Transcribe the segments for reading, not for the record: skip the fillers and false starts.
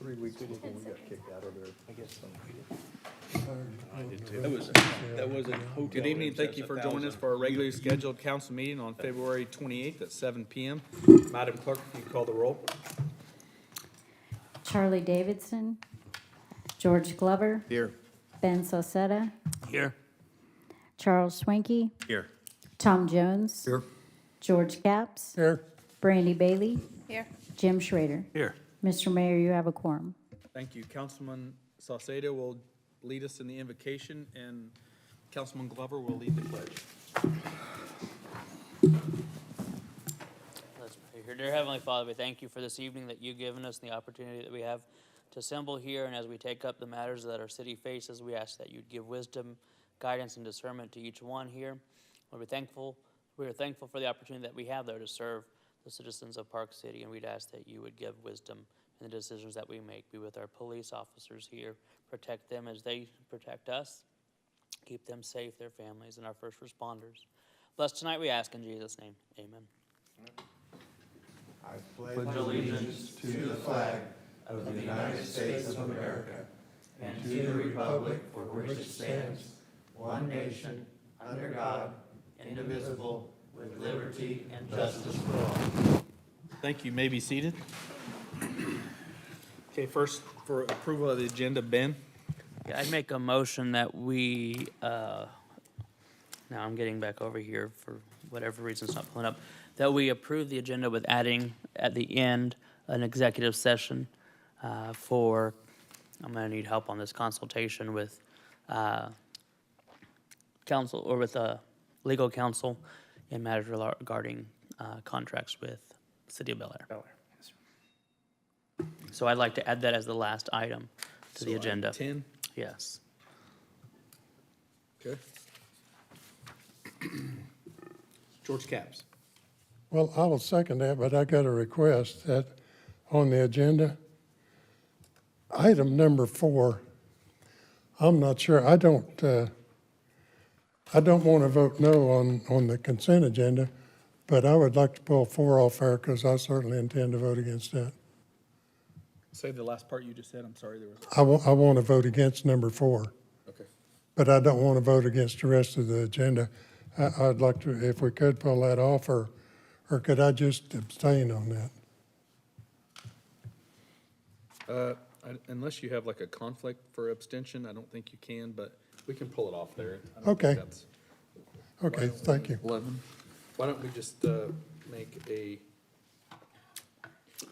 3 weeks ago when we got kicked out of there. I guess so. That was a hotel. Good evening, room, thank says you for 1,000. joining us for our regularly scheduled council meeting on February 28th at 7 PM. Madam Clerk, if you call the roll. Charlie Davidson, George Glover, Here. Ben Sosetta, Here. Charles Swanky, Here. Tom Jones, Here. George Capps, Here. Brandy Bailey, Here. Jim Schrader. Here. Mr. Mayor, you have a quorum. Thank you. Councilman Saucedo will lead us in the invocation, and Councilman Glover will lead the pledge. Let's pray here. Dear Heavenly Father, we thank you for this evening that you've given us and the opportunity that we have to assemble here. And as we take up the matters that our city faces, we ask that you'd give wisdom, guidance, and discernment to each one here. Lord, we are thankful for the opportunity that we have there to serve the citizens of Park City. And we'd ask that you would give wisdom in the decisions that we make. Be with our police officers here. Protect them as they protect us. Keep them safe, their families, and our first responders. Bless tonight, we ask in Jesus' name. Amen. I pledge allegiance to the flag of the United States of America and to the republic for which it stands, one nation, under God, indivisible, with liberty and justice for all. Thank you. May be seated. Okay, first for approval of the agenda, Ben. Yeah, I'd make a motion that we, now I'm getting back over here for whatever reason it's not pulling up, that we approve the agenda with adding at the end an executive session for, I'm going to need help on this consultation with counsel or with legal counsel in matters regarding contracts with the City of Bel Air. So I'd like to add that as the last item to the So, item agenda. 10. Yes. Okay. George Capps. Well, I will second that, but I got a request that on the agenda, item number 4, I'm not sure, I don't want to vote no on the consent agenda, but I would like to pull 4 off there because I certainly intend to vote against that. Say the last part you just said. I'm sorry, there was. I want to vote against number 4, Okay. but I don't want to vote against the rest of the agenda. I'd like to, if we could pull that off, or could I just abstain on that? Unless you have like a conflict for abstention, I don't think you can, but we can pull it off there. I don't think Okay. that's- Okay, thank you. 11. Why don't we just make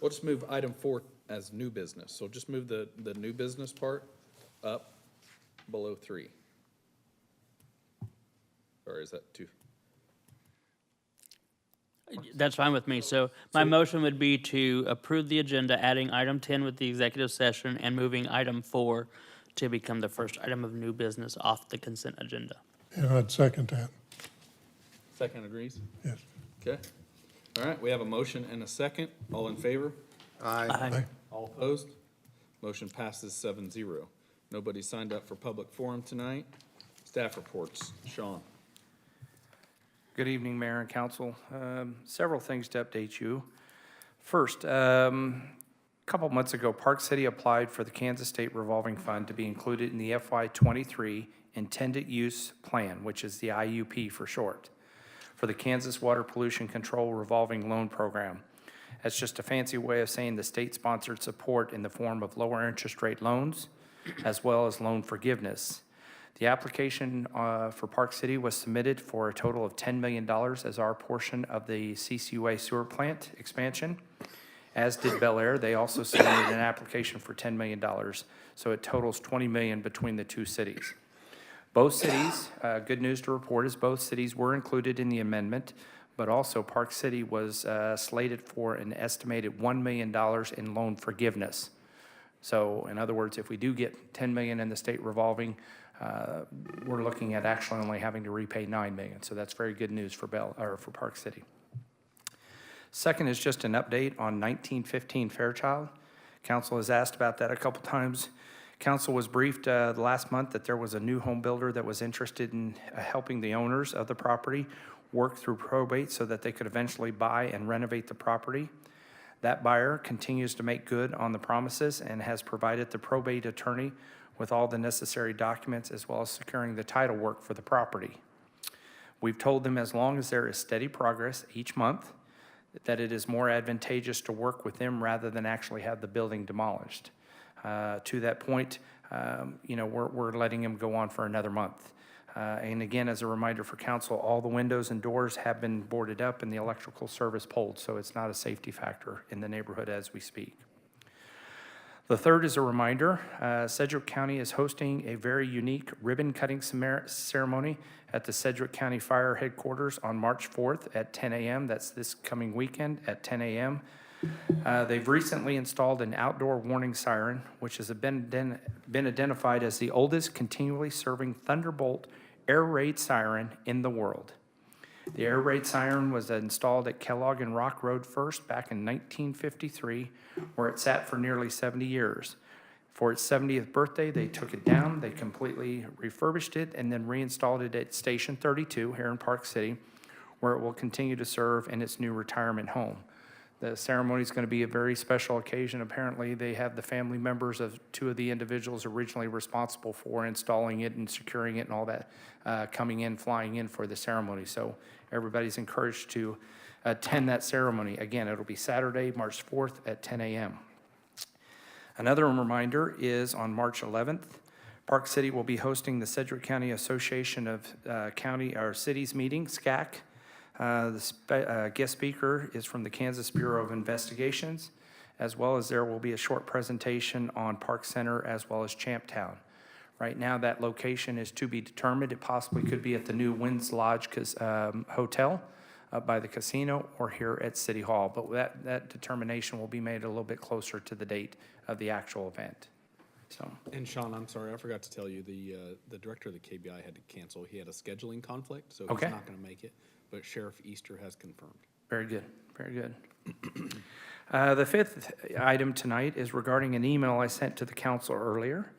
we'll just move item 4 as new business. So just move the new business part up below 3. Or is that 2? That's fine with me. So my motion would be to approve the agenda, adding item 10 with the executive session and moving item 4 to become the first item of new business off the consent agenda. And I'd second that, Second agrees? yes. Okay. All right, we have a motion and a second. All in favor? Aye. All opposed? Motion passes 7-0. Nobody signed up for public forum tonight. Staff reports. Sean. Good evening, Mayor and Council. Several things to update you. First, a couple months ago, Park City applied for the Kansas State Revolving Fund to be included in the FY23 Intended Use Plan, which is the IUP for short, for the Kansas Water Pollution Control Revolving Loan Program. That's just a fancy way of saying the state-sponsored support in the form of lower interest rate loans, as well as loan forgiveness. The application for Park City was submitted for a total of $10 million as our portion of the CCUA sewer plant expansion. As did Bel Air, they also submitted an application for $10 million, so it totals $20 million between the two cities. Both cities, good news to report is both cities were included in the amendment, but also Park City was slated for an estimated $1 million in loan forgiveness. So in other words, if we do get $10 million in the state revolving, we're looking at actually only having to repay $9 million. So that's very good news for for Park City. Second is just an update on 1915 Fairchild. Council has asked about that a couple times. Council was briefed the last month that there was a new home builder that was interested in helping the owners of the property work through probate so that they could eventually buy and renovate the property. That buyer continues to make good on the promises and has provided the probate attorney with all the necessary documents as well as securing the title work for the property. We've told them as long as there is steady progress each month, that it is more advantageous to work with them rather than actually have the building demolished. To that point, we're letting them go on for another month. And again, as a reminder for council, all the windows and doors have been boarded up and the electrical service pulled, so it's not a safety factor in the neighborhood as we speak. The third is a reminder, Sedgwick County is hosting a very unique ribbon-cutting ceremony at the Sedgwick County Fire Headquarters on March 4th at 10 a.m. That's this coming weekend at 10 a.m. They've recently installed an outdoor warning siren, which has been identified as the oldest continually serving Thunderbolt air raid siren in the world. The air raid siren was installed at Kellogg and Rock Road first back in 1953, where it sat for nearly 70 years. For its 70th birthday, they took it down, they completely refurbished it, and then reinstalled it at Station 32 here in Park City, where it will continue to serve in its new retirement home. The ceremony is going to be a very special occasion. Apparently, they have the family members of two of the individuals originally responsible for installing it and securing it and all that coming in, flying in for the ceremony. So everybody's encouraged to attend that ceremony. Again, it'll be Saturday, March 4th at 10 a.m. Another reminder is on March 11th, Park City will be hosting the Sedgwick County Association of Cities meeting, SCAC. The guest speaker is from the Kansas Bureau of Investigations, as well as there will be a short presentation on Park Center as well as Champtown. Right now, that location is to be determined. It possibly could be at the new Winds Lodge Hotel by the casino or here at City Hall, but that determination will be made a little bit closer to the date of the actual event. So, And Sean, I'm sorry, I forgot to tell you, the director of the KBI had to cancel. He had a scheduling conflict, so he's Okay. not gonna make it, but Sheriff Easter has confirmed. very good, very good. The fifth item tonight is regarding an email I sent to the council earlier,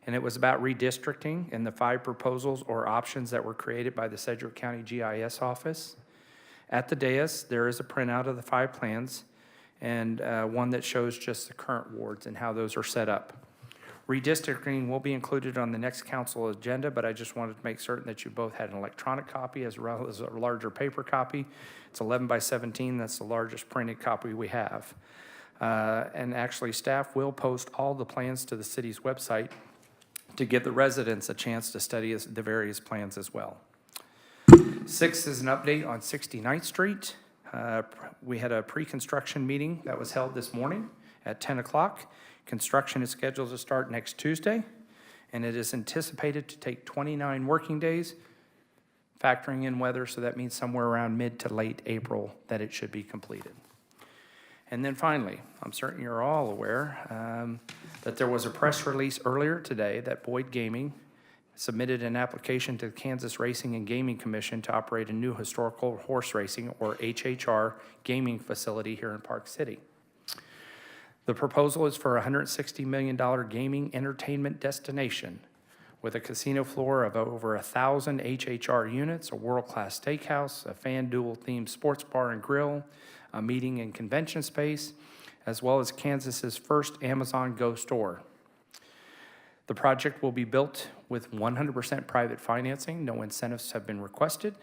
and it was about redistricting and the 5 proposals or options that were created by the Sedgwick County GIS office. At the dais, there is a printout of the 5 plans and one that shows just the current wards and how those are set up. Redistricting will be included on the next council agenda, but I just wanted to make certain that you both had an electronic copy as well as a larger paper copy. It's 11 by 17, that's the largest printed copy we have. And actually, staff will post all the plans to the city's website to give the residents a chance to study the various plans as well. 6 is an update on 69th Street. We had a pre-construction meeting that was held this morning at 10 o'clock. Construction is scheduled to start next Tuesday, and it is anticipated to take 29 working days, factoring in weather, so that means somewhere around mid to late April that it should be completed. And then finally, I'm certain you're all aware that there was a press release earlier today that Boyd Gaming submitted an application to the Kansas Racing and Gaming Commission to operate a new historical horse racing, or HHR, gaming facility here in Park City. The proposal is for a $160 million gaming entertainment destination with a casino floor of over 1,000 HHR units, a world-class steakhouse, a FanDuel-themed sports bar and grill, a meeting and convention space, as well as Kansas's first Amazon Go store. The project will be built with 100% private financing. No incentives have been requested.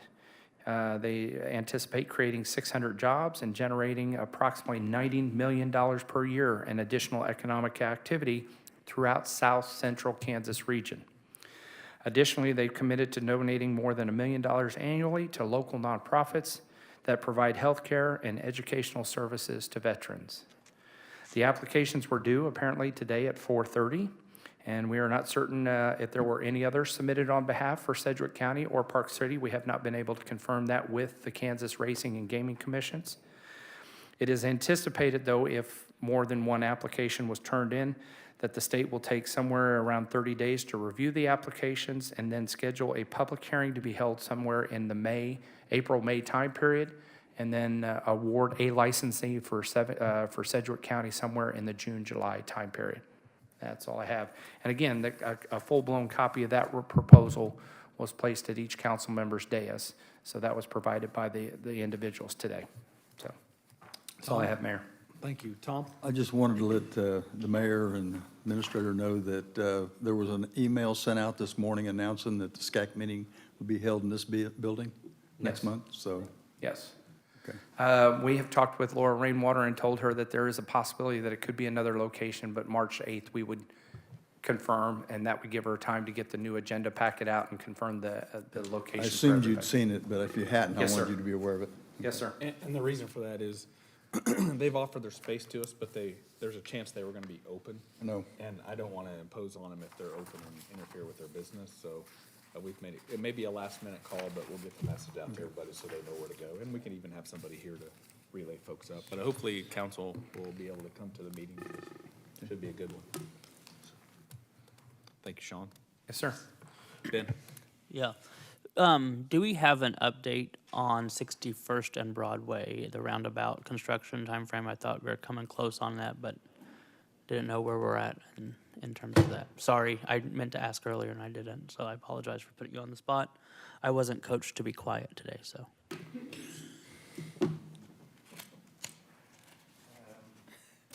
They anticipate creating 600 jobs and generating approximately $90 million per year in additional economic activity throughout South Central Kansas region. Additionally, they've committed to donating more than $1 million annually to local nonprofits that provide health care and educational services to veterans. The applications were due apparently today at 4:30. And we are not certain if there were any others submitted on behalf for Sedgwick County or Park City. We have not been able to confirm that with the Kansas Racing and Gaming Commissions. It is anticipated, though, if more than one application was turned in, that the state will take somewhere around 30 days to review the applications and then schedule a public hearing to be held somewhere in the April-May time period, and then award a licensing for Sedgwick County somewhere in the June-July time period. That's all I have. And again, a full-blown copy of that proposal was placed at each council member's dais. So that was provided by the individuals today. So that's all I have, Mayor. Thank you. Tom? I just wanted to let the mayor and administrator know that there was an email sent out this morning announcing that the SCAC meeting will be held in this building next Yes. month, so, Yes. okay. We have talked with Laura Rainwater and told her that there is a possibility that it could be another location, but March 8th, we would confirm, and that would give her time to get the new agenda packet out and confirm the location. I for assumed you'd everybody. seen it, but if you hadn't, I Yes, wanted sir. you to be aware of it. Yes, sir. And the reason for that is they've offered their space to us, but there's a chance they were gonna be open. No. And I don't wanna impose on them if they're open and interfere with their business, so we've made it may be a last minute call, but we'll get the message out to everybody so they know where to go. And we can even have somebody here to relay folks up. But hopefully council will be able to come to the meeting. Should be a good one. Thank you, Sean. Yes, sir. Ben? Yeah. Do we have an update on 61st and Broadway, the roundabout construction timeframe? I thought we were coming close on that, but didn't know where we're at in terms of that. Sorry, I meant to ask earlier and I didn't, so I apologize for putting you on the spot. I wasn't coached to be quiet today, so.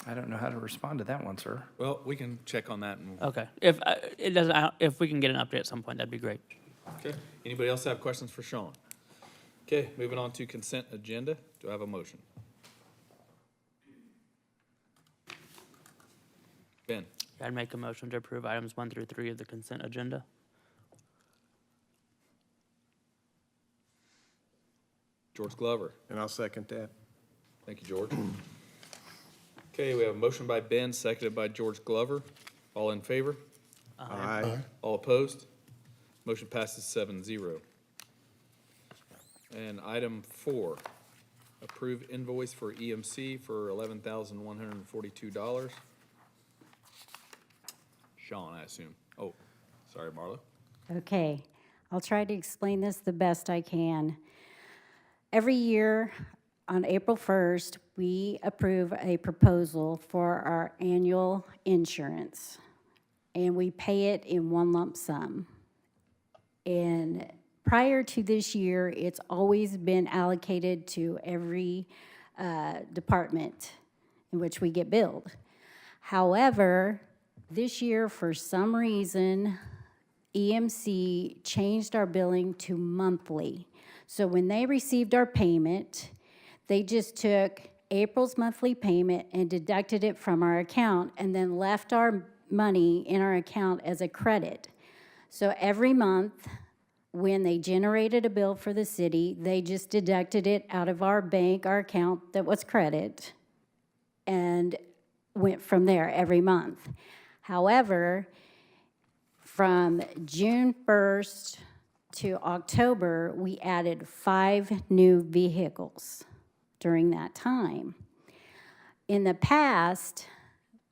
I don't know how to respond to that one, sir. Well, we can check on that and, Okay, if it doesn't, if we can get an update at some point, that'd be great. okay. Anybody else have questions for Sean? Okay, moving on to consent agenda. Do I have a motion? Ben? I'd make a motion to approve items 1 through 3 of the consent agenda. George Glover? And I'll second that. Thank you, George. Okay, we have a motion by Ben, seconded by George Glover. All in favor? Aye. All opposed? Motion passes 7-0. And item 4, approve invoice for EMC for $11,142. Sean, I assume. Oh, sorry, Marlo. Okay, I'll try to explain this the best I can. Every year, on April 1st, we approve a proposal for our annual insurance, and we pay it in one lump sum. And prior to this year, it's always been allocated to every department in which we get billed. However, this year, for some reason, EMC changed our billing to monthly. So when they received our payment, they just took April's monthly payment and deducted it from our account and then left our money in our account as a credit. So every month, when they generated a bill for the city, they just deducted it out of our bank, our account that was credit, and went from there every month. However, from June 1st to October, we added 5 new vehicles during that time. In the past,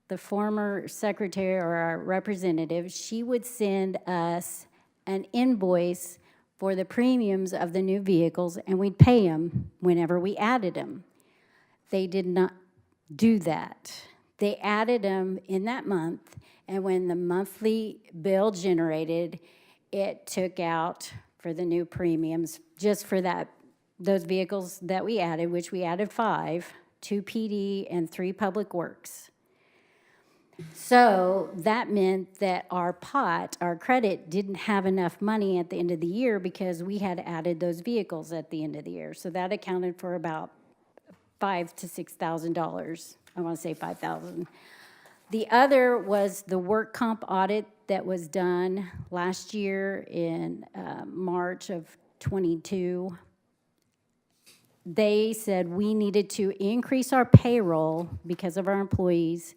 the former secretary or our representative, she would send us an invoice for the premiums of the new vehicles, and we'd pay them whenever we added them. They did not do that. They added them in that month, and when the monthly bill generated, it took out for the new premiums, just for those vehicles that we added, which we added 5, 2 PD and 3 Public Works. So that meant that our pot, our credit, didn't have enough money at the end of the year because we had added those vehicles at the end of the year. So that accounted for about $5,000 to $6,000. I want to say $5,000. The other was the work comp audit that was done last year in March of '22. They said we needed to increase our payroll because of our employees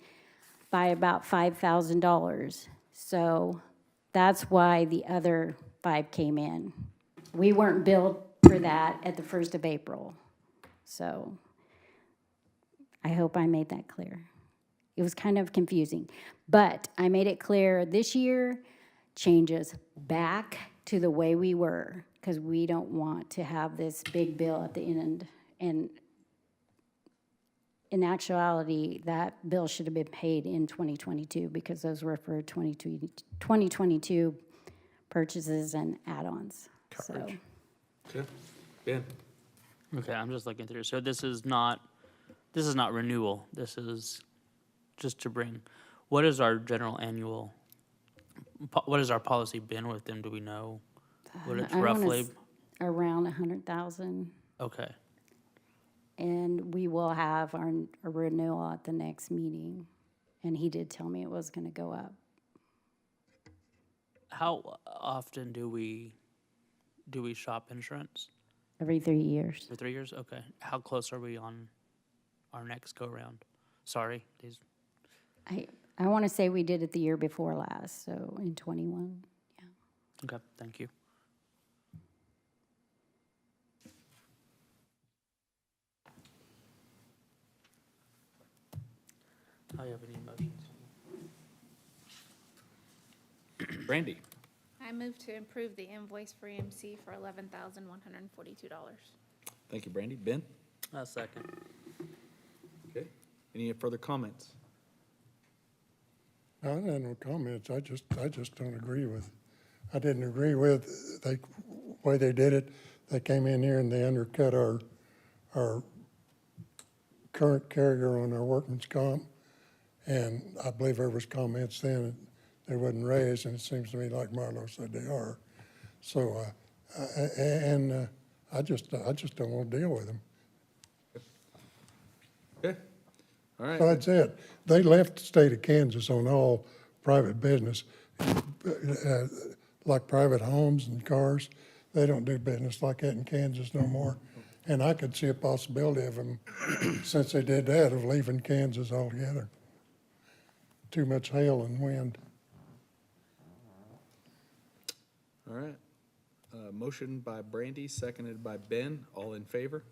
by about $5,000. So that's why the other 5 came in. We weren't billed for that at the 1st of April. So I hope I made that clear. It was kind of confusing, but I made it clear this year changes back to the way we were, because we don't want to have this big bill at the end. And in actuality, that bill should have been paid in 2022 because those were for 2022 purchases and add-ons. So, Okay. Ben? Okay, I'm just looking through. So this this is not renewal, this is just to bring, what is our general annual, what has our policy been with them, do we know? What it's I wanna roughly, Around 100,000, okay, and we will have our a renewal at the next meeting. And he did tell me it was gonna go up. how often do we shop insurance? Every 3 years. For 3 years, okay, how close are we on our next go-around? Sorry, these, I want to say we did it the year before last, so in '21, yeah. okay, thank you. How you have any motions? Brandy? I move to approve the invoice for EMC for $11,142. Thank you, Brandy. Ben? A second. Okay. Any further comments? I had no comments, I just don't agree with, I didn't agree with the way they did it. They came in here and they undercut our current carrier on our workman's comp. And I believe there was comments then that they wouldn't raise, and it seems to me like Marlo said they are. So, I just don't want to deal with them. Okay. All right. Besides that, they left the state of Kansas on all private business, like private homes and cars. They don't do business like that in Kansas no more. And I could see a possibility of them, since they did that, of leaving Kansas altogether. Too much hail and wind. All right. Motion by Brandy, seconded by Ben. All in favor?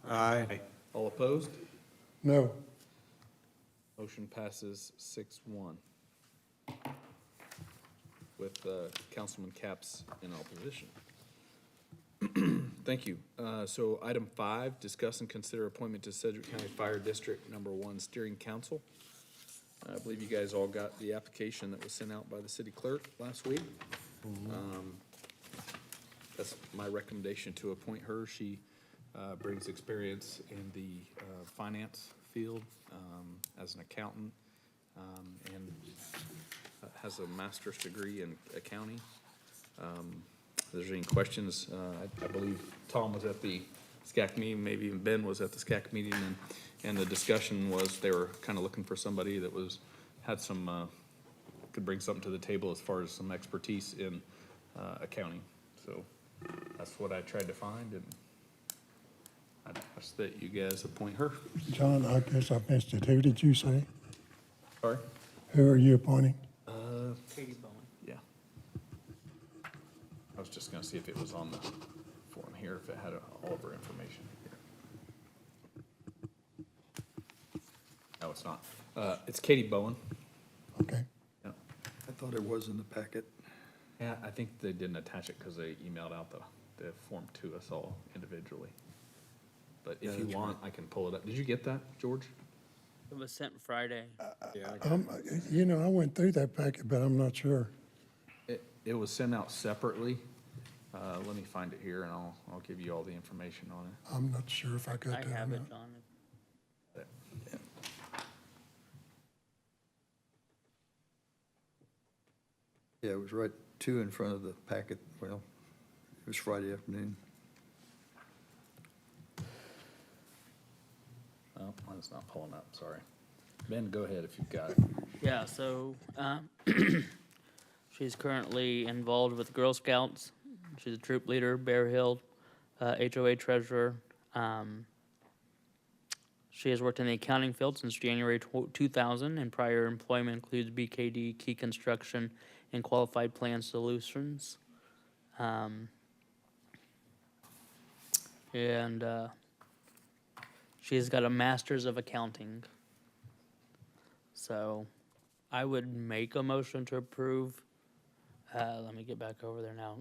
Aye. All opposed? No, Motion passes 6-1. With Councilman Capps in opposition. Thank you. So item 5, discuss and consider appointment to Sedgwick County Fire District Number 1 Steering Council. I believe you guys all got the application that was sent out by the city clerk last week. That's my recommendation to appoint her. She brings experience in the finance field as an accountant and has a master's degree in accounting. If there's any questions, I believe Tom was at the SCAC meeting, maybe even Ben was at the SCAC meeting, and the discussion was they were kind of looking for somebody that had some, could bring something to the table as far as some expertise in accounting. So that's what I tried to find, and I'd ask that you guys appoint her. John, I guess I missed it. Who did you say? Sorry? Who are you appointing? Katie Bowen. Yeah. I was just gonna see if it was on the form here, if it had all of her information here. No, it's not. It's Katie Bowen. Okay. Yeah. I thought it was in the packet. Yeah, I think they didn't attach it because they emailed out the form to us all individually. But if Yeah, you that's want, I can pull it up. Did you get that, George? It was sent Friday. You know, I went through that packet, but I'm not sure. It was sent out separately. Let me find it here and I'll give you all the information on it. I'm not sure if I got I that or have it, not. John. Yeah, it was right two in front of the packet. Well, it was Friday afternoon. Oh, mine's not pulling up, sorry. Ben, go ahead if you've got it. Yeah, so, she's currently involved with Girl Scouts. She's a troop leader, Bear Hill, HOA treasurer. She has worked in the accounting field since January 2000, and prior employment includes BKD, Key Construction, and Qualified Plan Solutions. She's got a master's of accounting. So I would make a motion to approve, let me get back over there now.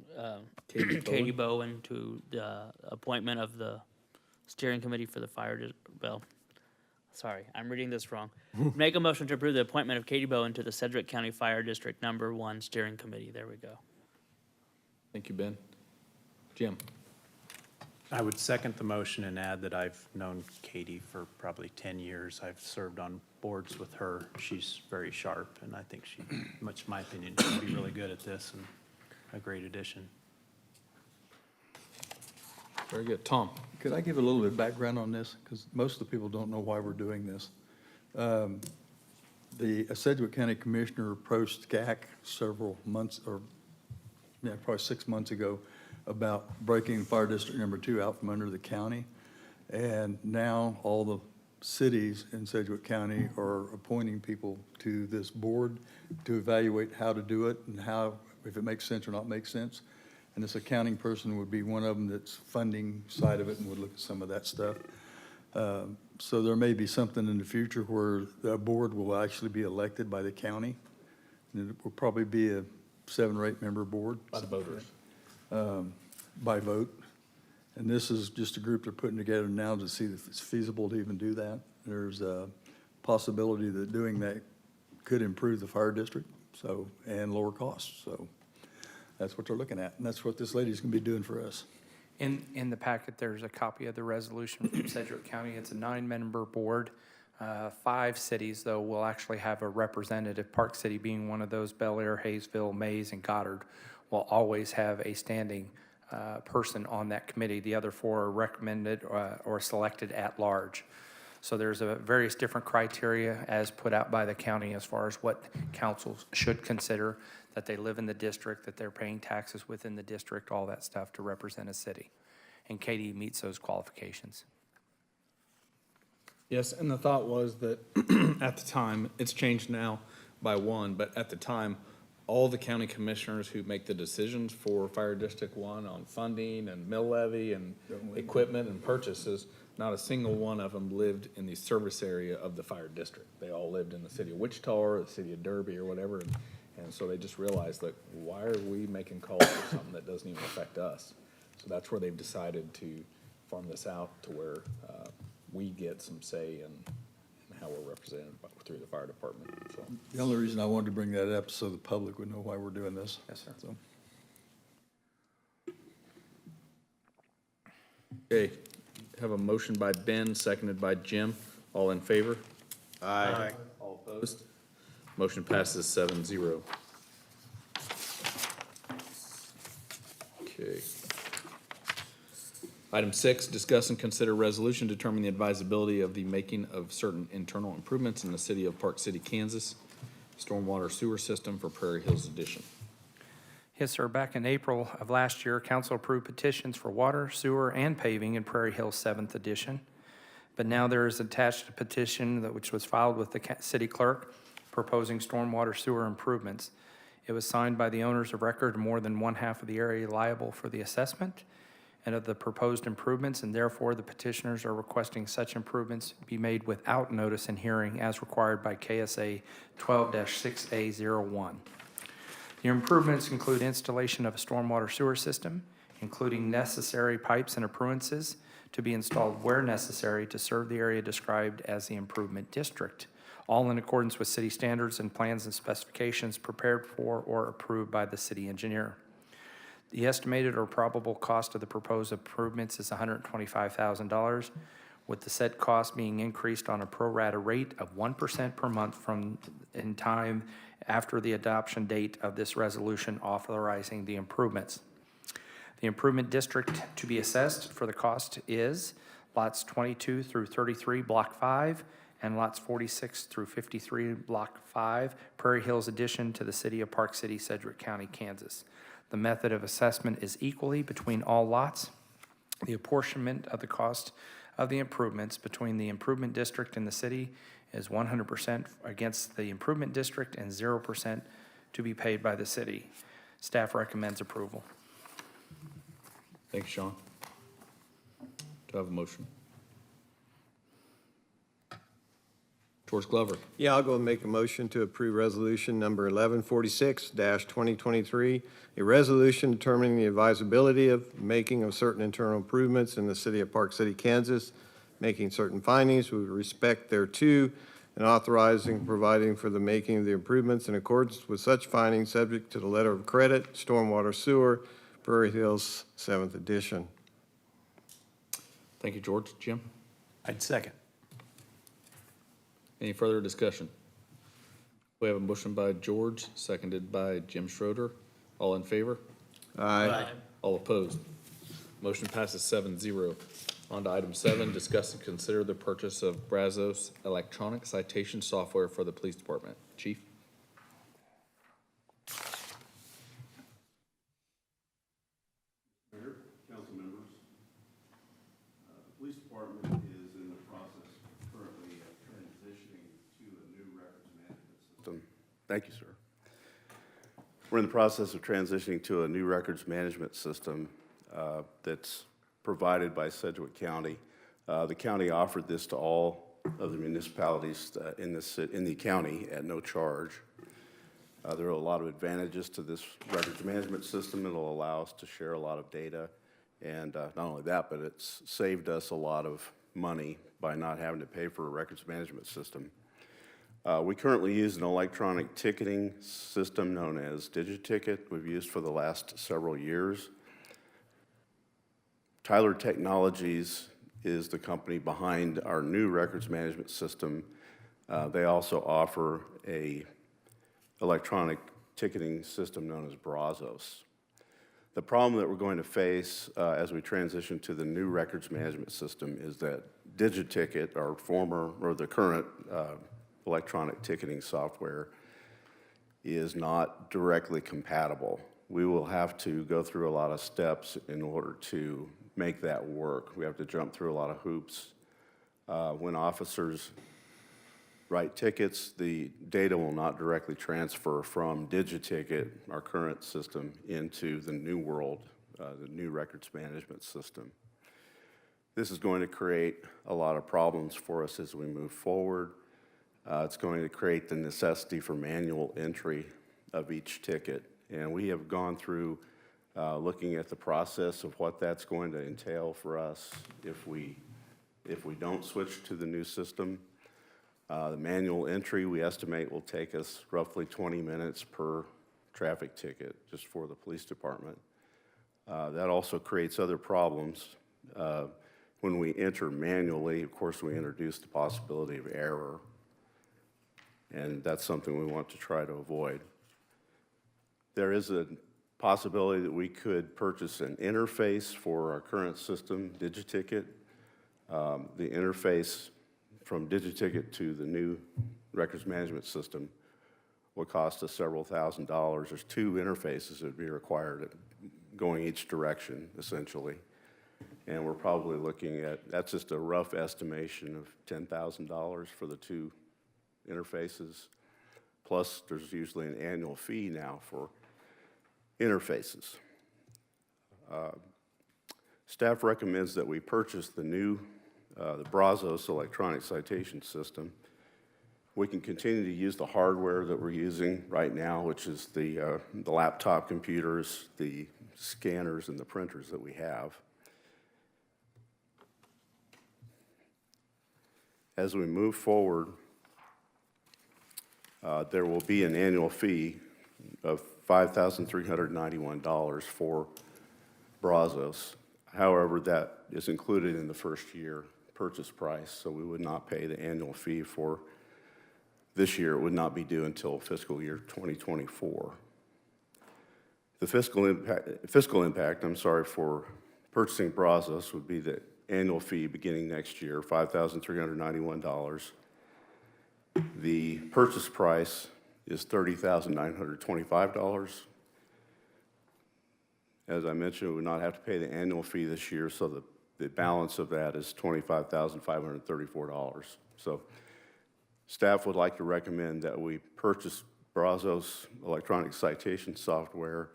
Katie Bowen to the appointment of the steering committee for the sorry, I'm reading this wrong. Make a motion to approve the appointment of Katie Bowen to the Sedgwick County Fire District Number 1 Steering Committee. There we go. Thank you, Ben. Jim? I would second the motion and add that I've known Katie for probably 10 years. I've served on boards with her. She's very sharp, and I think she, much in my opinion, she'd be really good at this and a great addition. Very good. Tom? Could I give a little bit of background on this? Because most of the people don't know why we're doing this. The Sedgwick County Commissioner approached SCAC several months, or probably 6 months ago, about breaking Fire District Number 2 out from under the county. And now all the cities in Sedgwick County are appointing people to this board to evaluate how to do it and how, if it makes sense or not make sense. And this accounting person would be one of them that's funding side of it and would look at some of that stuff. So there may be something in the future where the board will actually be elected by the county. And it will probably be a 7 or 8 member board. By the voters. By vote. And this is just a group they're putting together now to see if it's feasible to even do that. There's a possibility that doing that could improve the fire district, so, and lower costs. So that's what they're looking at, and that's what this lady's gonna be doing for us. In the packet, there's a copy of the resolution from Sedgwick County. It's a 9-member board. 5 cities, though, will actually have a representative, Park City being one of those. Bel Air, Hayesville, Mays, and Goddard will always have a standing person on that committee. The other 4 are recommended or selected at large. So there's a various different criteria as put out by the county as far as what councils should consider, that they live in the district, that they're paying taxes within the district, all that stuff to represent a city. And Katie meets those qualifications. Yes, and the thought was that at the time, it's changed now by 1, but at the time, all the county commissioners who make the decisions for Fire District 1 on funding and mill levy and equipment and purchases, not a single one of them lived in the service area of the fire district. They all lived in the city of Wichita or the city of Derby or whatever. And so they just realized, like, why are we making calls for something that doesn't even affect us? So that's where they've decided to farm this out to where we get some say in how we're represented through the fire department, so. The only reason I wanted to bring that up is so the public would know why we're doing this. Yes, sir. So, Okay, have a motion by Ben, seconded by Jim. All in favor? Aye. All opposed? Motion passes 7-0. Okay. Item 6, discuss and consider resolution determining the advisability of the making of certain internal improvements in the city of Park City, Kansas, stormwater sewer system for Prairie Hills Edition. Yes, sir. Back in April of last year, council approved petitions for water, sewer, and paving in Prairie Hills 7th edition. But now there is attached a petition which was filed with the city clerk proposing stormwater sewer improvements. It was signed by the owners of record in more than 1/2 of the area liable for the assessment and of the proposed improvements, and therefore the petitioners are requesting such improvements be made without notice and hearing as required by KSA 12-6A01. The improvements include installation of a stormwater sewer system, including necessary pipes and appurtenances to be installed where necessary to serve the area described as the improvement district, all in accordance with city standards and plans and specifications prepared for or approved by the city engineer. The estimated or probable cost of the proposed improvements is $125,000, with the said cost being increased on a pro rata rate of 1% per month from in time after the adoption date of this resolution authorizing the improvements. The improvement district to be assessed for the cost is lots 22 through 33, Block 5, and lots 46 through 53, Block 5, Prairie Hills addition to the city of Park City, Sedgwick County, Kansas. The method of assessment is equally between all lots. The apportionment of the cost of the improvements between the improvement district and the city is 100% against the improvement district and 0% to be paid by the city. Staff recommends approval. Thank you, Sean. Do I have a motion? George Glover. Yeah, I'll go and make a motion to approve resolution number 1146-2023, a resolution determining the advisability of making of certain internal improvements in the city of Park City, Kansas, making certain findings with respect thereto, and authorizing and providing for the making of the improvements in accordance with such findings, subject to the letter of credit, stormwater sewer, Prairie Hills 7th edition. Thank you, George. Jim? I'd second. Any further discussion? We have a motion by George, seconded by Jim Schroeder. All in favor? Aye. All opposed? Motion passes 7-0. On to item 7, discuss and consider the purchase of Brazos electronic citation software for the police department. Chief? Mayor, council members, the police department is in the process currently of transitioning to a new records management system. Thank you, sir. We're in the process of transitioning to a new records management system that's provided by Sedgwick County. The county offered this to all of the municipalities in the county at no charge. There are a lot of advantages to this records management system. It'll allow us to share a lot of data. And not only that, but it's saved us a lot of money by not having to pay for a records management system. We currently use an electronic ticketing system known as DigiTicket. We've used for the last several years. Tyler Technologies is the company behind our new records management system. They also offer a electronic ticketing system known as Brazos. The problem that we're going to face as we transition to the new records management system is that DigiTicket, the current electronic ticketing software, is not directly compatible. We will have to go through a lot of steps in order to make that work. We have to jump through a lot of hoops. When officers write tickets, the data will not directly transfer from DigiTicket, our current system, into the new world, the new records management system. This is going to create a lot of problems for us as we move forward. It's going to create the necessity for manual entry of each ticket. And we have gone through looking at the process of what that's going to entail for us if we don't switch to the new system. The manual entry, we estimate, will take us roughly 20 minutes per traffic ticket, just for the police department. That also creates other problems. When we enter manually, of course, we introduce the possibility of error, and that's something we want to try to avoid. There is a possibility that we could purchase an interface for our current system, DigiTicket. The interface from DigiTicket to the new records management system will cost us several $1,000s. There's two interfaces that would be required going each direction, essentially. And we're probably looking at, that's just a rough estimation of $10,000 for the two interfaces. Plus, there's usually an annual fee now for interfaces. Staff recommends that we purchase the Brazos electronic citation system. We can continue to use the hardware that we're using right now, which is the laptop computers, the scanners, and the printers that we have. As we move forward, there will be an annual fee of $5,391 for Brazos. However, that is included in the first year purchase price, so we would not pay the annual fee for this year. It would not be due until fiscal year 2024. The fiscal impact, for purchasing Brazos would be the annual fee beginning next year, $5,391. The purchase price is $30,925. As I mentioned, we would not have to pay the annual fee this year, so the balance of that is $25,534. So staff would like to recommend that we purchase Brazos electronic citation software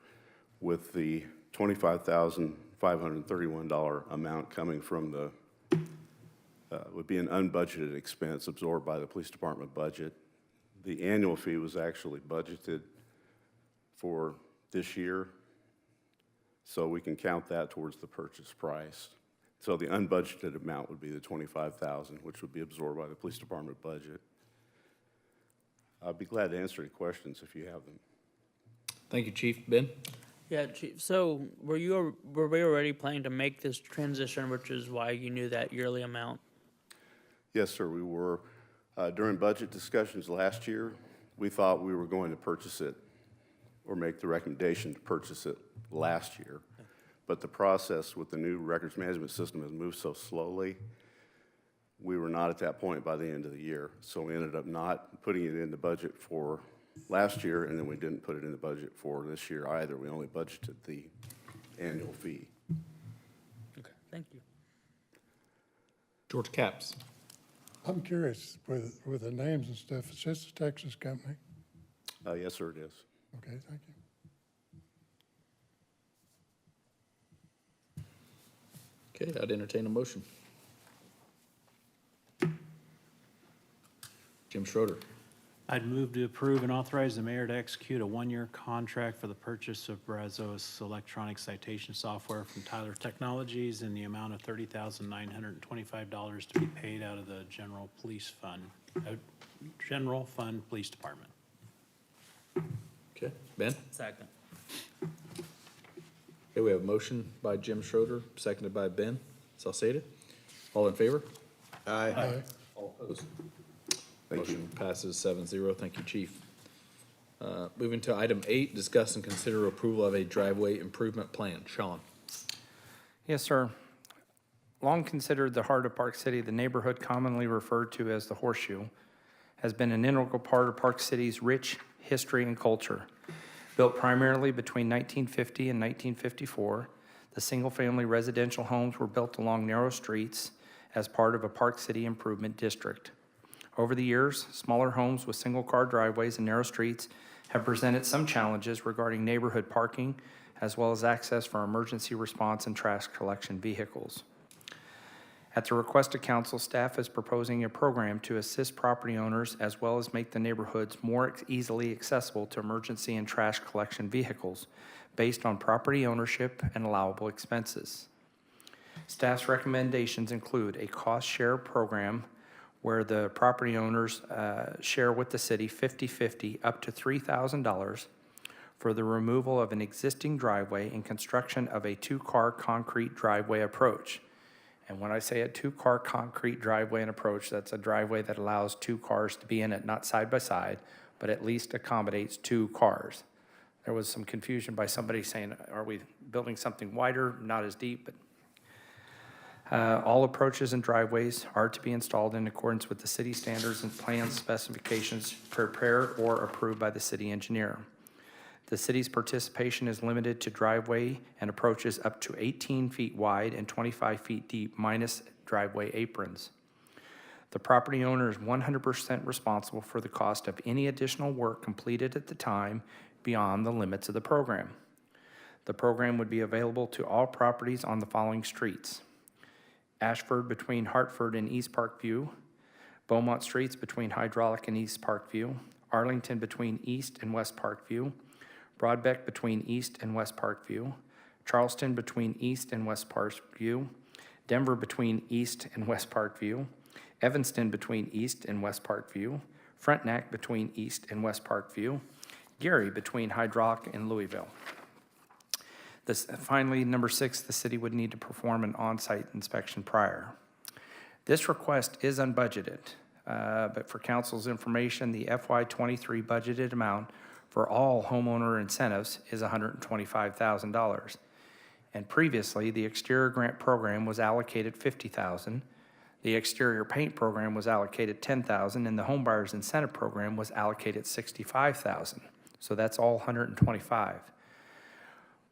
with the $25,531 amount coming from the, would be an unbudgeted expense absorbed by the police department budget. The annual fee was actually budgeted for this year, so we can count that towards the purchase price. So the unbudgeted amount would be the $25,000, which would be absorbed by the police department budget. I'd be glad to answer any questions if you have them. Thank you, Chief. Ben? Yeah, Chief, so were we already planning to make this transition, which is why you knew that yearly amount? Yes, sir, we were. During budget discussions last year, we thought we were going to purchase it or make the recommendation to purchase it last year. But the process with the new records management system has moved so slowly, we were not at that point by the end of the year. So we ended up not putting it in the budget for last year, and then we didn't put it in the budget for this year either. We only budgeted the annual fee. Okay, thank you. George Capps. I'm curious, with the names and stuff, it's just a Texas company? Yes, sir, it is. Okay, thank you. Okay, I'd entertain a motion. Jim Schroeder. I'd move to approve and authorize the mayor to execute a one-year contract for the purchase of Brazos electronic citation software from Tyler Technologies in the amount of $30,925 to be paid out of the General Fund Police Department. Okay, Ben? Second. Okay, we have a motion by Jim Schroeder, seconded by Ben Salceda. All in favor? Aye. All opposed? Thank you. Motion passes 7-0. Thank you, Chief. Moving to item 8, discuss and consider approval of a driveway improvement plan. Sean? Yes, sir. Long considered the heart of Park City, the neighborhood commonly referred to as the Horseshoe has been an integral part of Park City's rich history and culture. Built primarily between 1950 and 1954, the single-family residential homes were built along narrow streets as part of a Park City improvement district. Over the years, smaller homes with single-car driveways and narrow streets have presented some challenges regarding neighborhood parking, as well as access for emergency response and trash collection vehicles. At the request of council, staff is proposing a program to assist property owners as well as make the neighborhoods more easily accessible to emergency and trash collection vehicles based on property ownership and allowable expenses. Staff's recommendations include a cost share program where the property owners share with the city 50-50 up to $3,000 for the removal of an existing driveway and construction of a two-car concrete driveway approach. And when I say a two-car concrete driveway and approach, that's a driveway that allows two cars to be in it, not side by side, but at least accommodates two cars. There was some confusion by somebody saying, are we building something wider, not as deep, but all approaches and driveways are to be installed in accordance with the city standards and plan specifications prepared or approved by the city engineer. The city's participation is limited to driveway and approaches up to 18 feet wide and 25 feet deep minus driveway aprons. The property owner is 100% responsible for the cost of any additional work completed at the time beyond the limits of the program. The program would be available to all properties on the following streets: Ashford between Hartford and East Parkview, Beaumont Streets between Hydraulic and East Parkview, Arlington between East and West Parkview, Broadbeck between East and West Parkview, Charleston between East and West Parkview, Denver between East and West Parkview, Evanston between East and West Parkview, Frontenac between East and West Parkview, Gary between Hydraulic and Louisville. Finally, number 6, the city would need to perform an on-site inspection prior. This request is unbudgeted, but for council's information, the FY23 budgeted amount for all homeowner incentives is $125,000. And previously, the exterior grant program was allocated $50,000, the exterior paint program was allocated $10,000, and the home buyers incentive program was allocated $65,000. So that's all $125,000.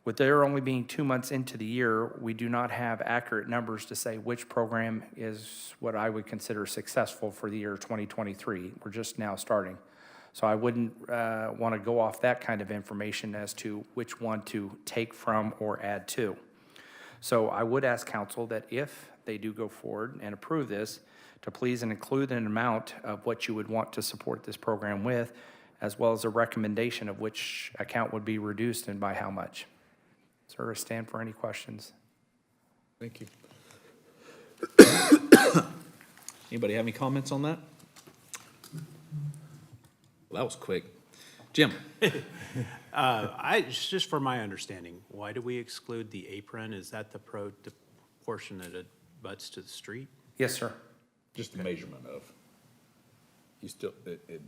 With there only being 2 months into the year, we do not have accurate numbers to say which program is what I would consider successful for the year 2023. We're just now starting. So I wouldn't want to go off that kind of information as to which one to take from or add to. So I would ask council that if they do go forward and approve this, to please include an amount of what you would want to support this program with, as well as a recommendation of which account would be reduced and by how much. Sir, I stand for any questions. Thank you. Anybody have any comments on that? Well, that was quick. Jim? Just for my understanding, why do we exclude the apron? Is that the portion that it butts to the street? Yes, sir. Just the measurement of. You still,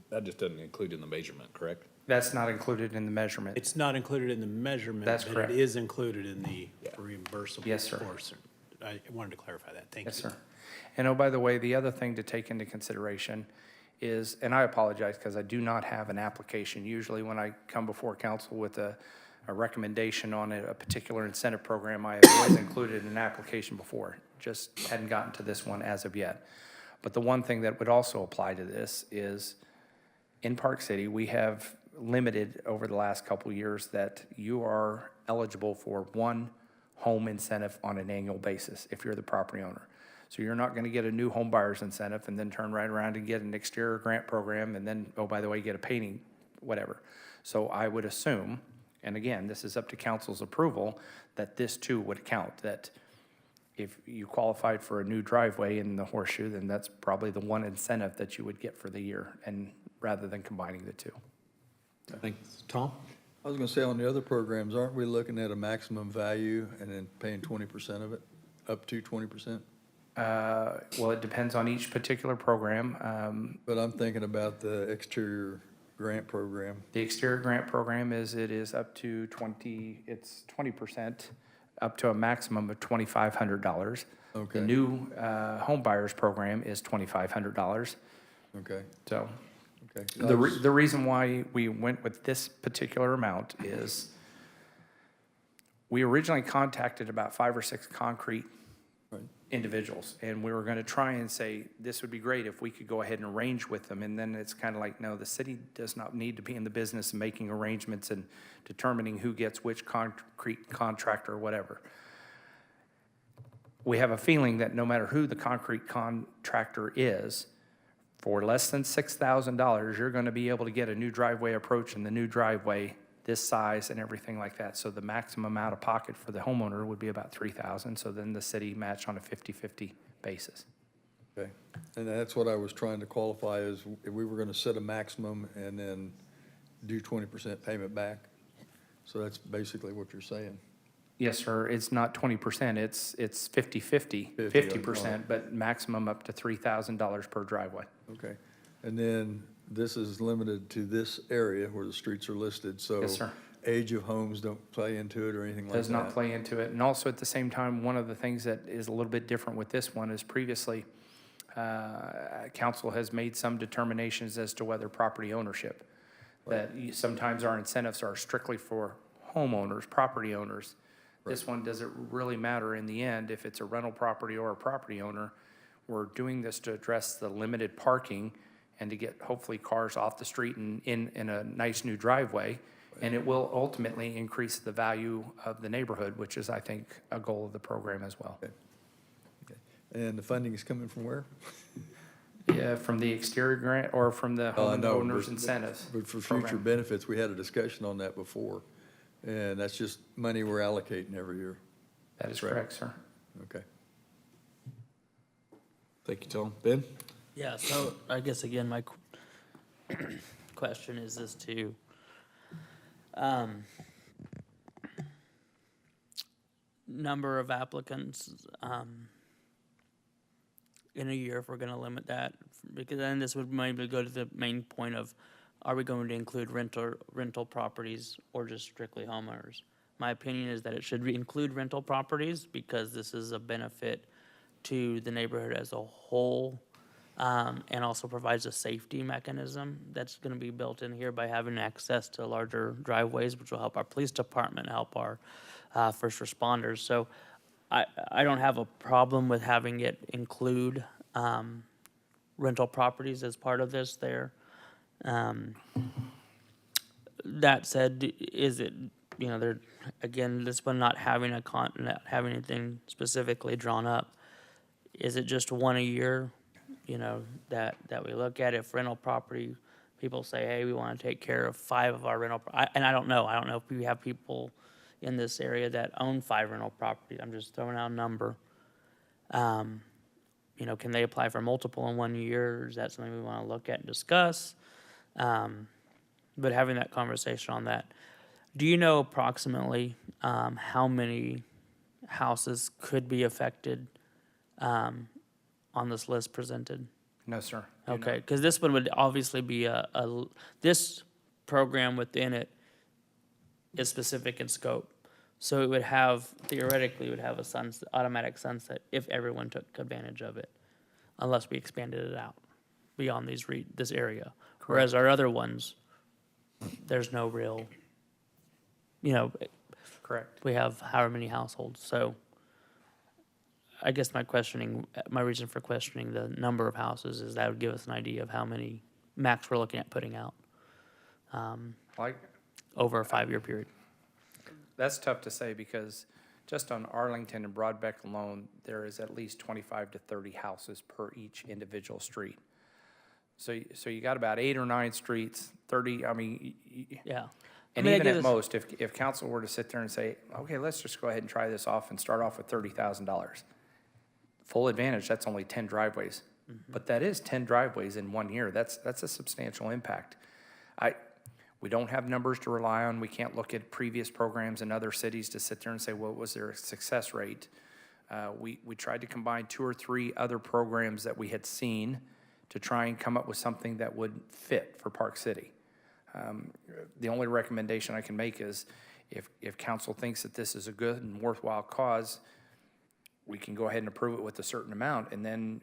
that just doesn't include in the measurement, correct? That's not included in the measurement. It's not included in the measurement, That's but correct. it is included in the Yeah. reimbursable Yes, sir. portion. I wanted to clarify that. Thank you. Yes, sir. And oh, by the way, the other thing to take into consideration is, and I apologize because I do not have an application. Usually when I come before council with a recommendation on a particular incentive program, I have always included an application before. Just hadn't gotten to this one as of yet. But the one thing that would also apply to this is in Park City, we have limited over the last couple of years that you are eligible for one home incentive on an annual basis if you're the property owner. So you're not going to get a new home buyer's incentive and then turn right around and get an exterior grant program and then, oh, by the way, get a painting, whatever. So I would assume, and again, this is up to council's approval, that this too would count, that if you qualified for a new driveway in the Horseshoe, then that's probably the one incentive that you would get for the year, and rather than combining the two. Thanks. Tom? I was gonna say, on the other programs, aren't we looking at a maximum value and then paying 20% of it, up to 20%? Well, it depends on each particular program. But I'm thinking about the exterior grant program. The exterior grant program it is up to 20%, up to a maximum of $2,500. Okay. The new home buyers program is $2,500. Okay, So okay. the reason why we went with this particular amount is we originally contacted about 5 or 6 concrete Right. individuals, and we were going to try and say, this would be great if we could go ahead and arrange with them. And then it's kind of like, no, the city does not need to be in the business of making arrangements and determining who gets which concrete contractor or whatever. We have a feeling that no matter who the concrete contractor is, for less than $6,000, you're going to be able to get a new driveway approach in the new driveway this size and everything like that. So the maximum out of pocket for the homeowner would be about $3,000. So then the city matched on a 50-50 basis. Okay, and that's what I was trying to qualify, is if we were gonna set a maximum and then do 20% payment back. So that's basically what you're saying. Yes, sir. It's not 20%. It's 50-50, 50, 50%, but maximum up to $3,000 per driveway. Okay, and then this is limited to this area where the streets are listed, so. Yes, sir. Age of homes don't play into it or anything like that? Does not play into it. And also at the same time, one of the things that is a little bit different with this one is previously, council has made some determinations as to whether property ownership. That sometimes our incentives are strictly for homeowners, property owners. This one doesn't really matter in the end if it's a rental property or a property owner. We're doing this to address the limited parking and to get hopefully cars off the street and in a nice new driveway. And it will ultimately increase the value of the neighborhood, which is, I think, a goal of the program as well. And the funding is coming from where? Yeah, from the exterior grant or from the No, homeowners but- incentives. But for program. future benefits, we had a discussion on that before, and that's just money we're allocating every year. That is Correct. correct, sir. Okay. Thank you, Tom. Ben? Yeah, so I guess again, my question is this to, number of applicants, in a year, if we're gonna limit that, because then this would maybe go to the main point of, are we going to include rental properties or just strictly homeowners? My opinion is that it should include rental properties because this is a benefit to the neighborhood as a whole, and also provides a safety mechanism that's gonna be built in here by having access to larger driveways, which will help our police department, help our first responders. So I don't have a problem with having it include rental properties as part of this there. That said, is it, you know, there, again, this one not having not having anything specifically drawn up, is it just one a year, you know, that we look at? If rental property, people say, hey, we want to take care of 5 of our rental, and I don't know if we have people in this area that own 5 rental properties. I'm just throwing out a number. You know, can they apply for multiple in 1 year? Is that something we want to look at and discuss? but having that conversation on that, do you know approximately how many houses could be affected on this list presented? No, sir. Do not. Okay, because this one would obviously be this program within it is specific in scope. So it would have, theoretically, would have a sunset, automatic sunset if everyone took advantage of it, unless we expanded it out beyond this area. Whereas our other ones, there's no real, Correct. we have however many households. So I guess my reason for questioning the number of houses is that would give us an idea of how many max we're looking at putting out Like, over a 5-year period. that's tough to say because just on Arlington and Broadbeck alone, there is at least 25 to 30 houses per each individual street. So you got about 8 or 9 streets, 30, Yeah. and that even gives at us- most, if council were to sit there and say, okay, let's just go ahead and try this off and start off with $30,000. Full advantage, that's only 10 driveways. But that is 10 driveways in 1 year. That's a substantial impact. We don't have numbers to rely on. We can't look at previous programs in other cities to sit there and say, what was their success rate? We tried to combine 2 or 3 other programs that we had seen to try and come up with something that would fit for Park City. The only recommendation I can make is if council thinks that this is a good and worthwhile cause, we can go ahead and approve it with a certain amount, and then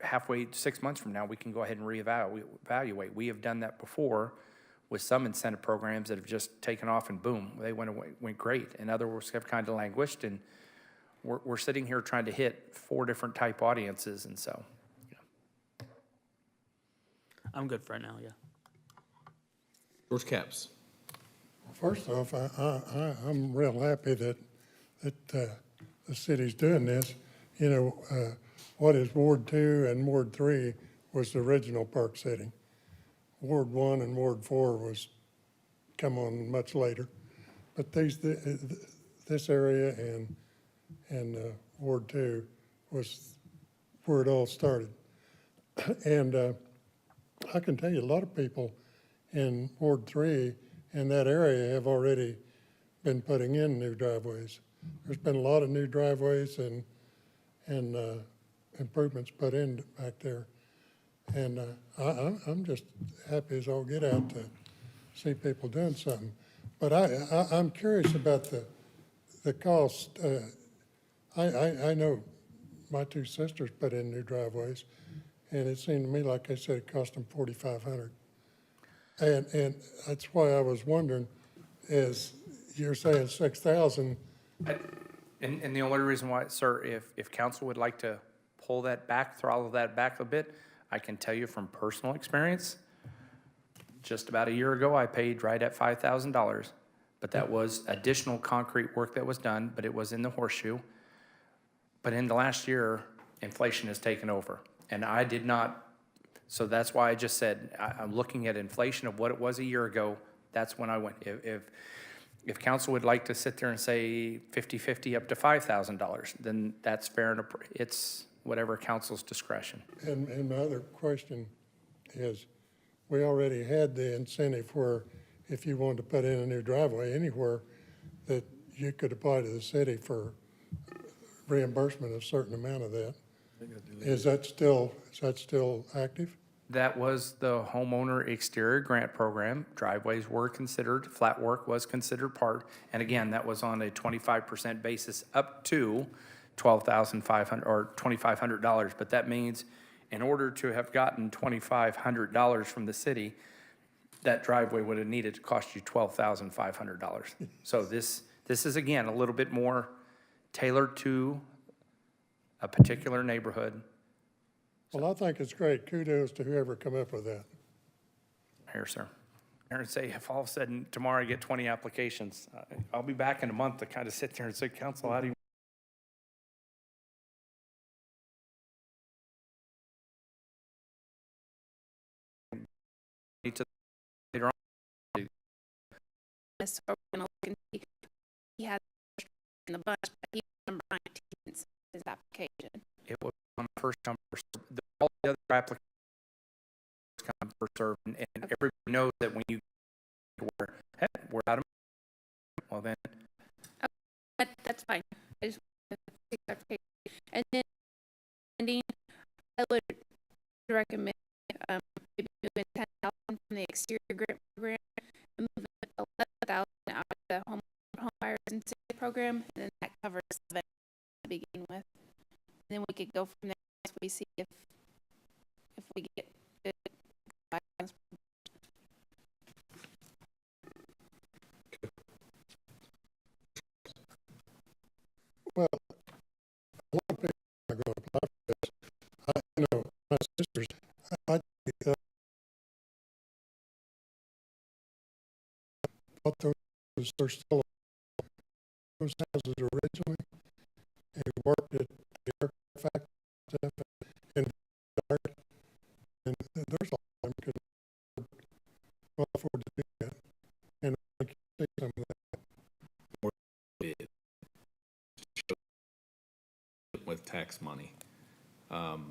halfway, 6 months from now, we can go ahead and reevaluate. We have done that before with some incentive programs that have just taken off and boom, they went great. And others have kind of languished, and we're sitting here trying to hit 4 different type audiences, and so. I'm good for it now, yeah. George Capps. First off, I'm real happy that the city's doing this. What is Ward 2 and Ward 3 was the original Park City. Ward 1 and Ward 4 was come on much later. But this area and Ward 2 was where it all started. And I can tell you a lot of people in Ward 3 in that area have already been putting in new driveways. There's been a lot of new driveways and improvements put in back there. And I'm just happy as all get out to see people doing something. But I'm curious about the cost. I know my 2 sisters put in new driveways, and it seemed to me like they said it cost them $4,500. And that's why I was wondering, is you're saying 6,000? And the only reason why, sir, if council would like to pull that back, throttle that back a bit, I can tell you from personal experience, just about a year ago, I paid right at $5,000, but that was additional concrete work that was done, but it was in the horseshoe. But in the last year, inflation has taken over, and I did not, so that's why I just said, I'm looking at inflation of what it was a year ago, that's when I went. If council would like to sit there and say 50-50 up to $5,000, then that's fair and it's whatever council's discretion. And my other question is, we already had the incentive where if you wanted to put in a new driveway anywhere, that you could apply to the city for reimbursement of a certain amount of that. Is that still active? That was the homeowner exterior grant program. Driveways were considered, flat work was considered part. And again, that was on a 25% basis up to $12,500 or $2,500. But that means in order to have gotten $2,500 from the city, that driveway would have needed to cost you $12,500. So this is, again, a little bit more tailored to a particular neighborhood. Well, I think it's great. Kudos to whoever come up with that. Here, sir. Aaron, say if all of a sudden tomorrow I get 20 applications, I'll be back in a month to kind of sit there and say, council, how do you? Later on. So we're gonna look and see. He has in the bunch, but he was number 19 in his application. It was on first come, first served. All the other applications come first served, and everybody knows that when you we're out of, well then, That's fine. I just wanted to get clarification. And then, funding, I would recommend, maybe moving 10,000 from the exterior grant program and moving 11,000 out of the home buyers and city program, and then that covers 7 to begin with. And then we could go from there as we see if we get good guidance. Well, a lot of people are going to apply for this. I know my sisters, I thought those are still those houses originally. He worked at the air factory stuff and there's a lot of them could well afford to do that. And I can see some of that. With tax money.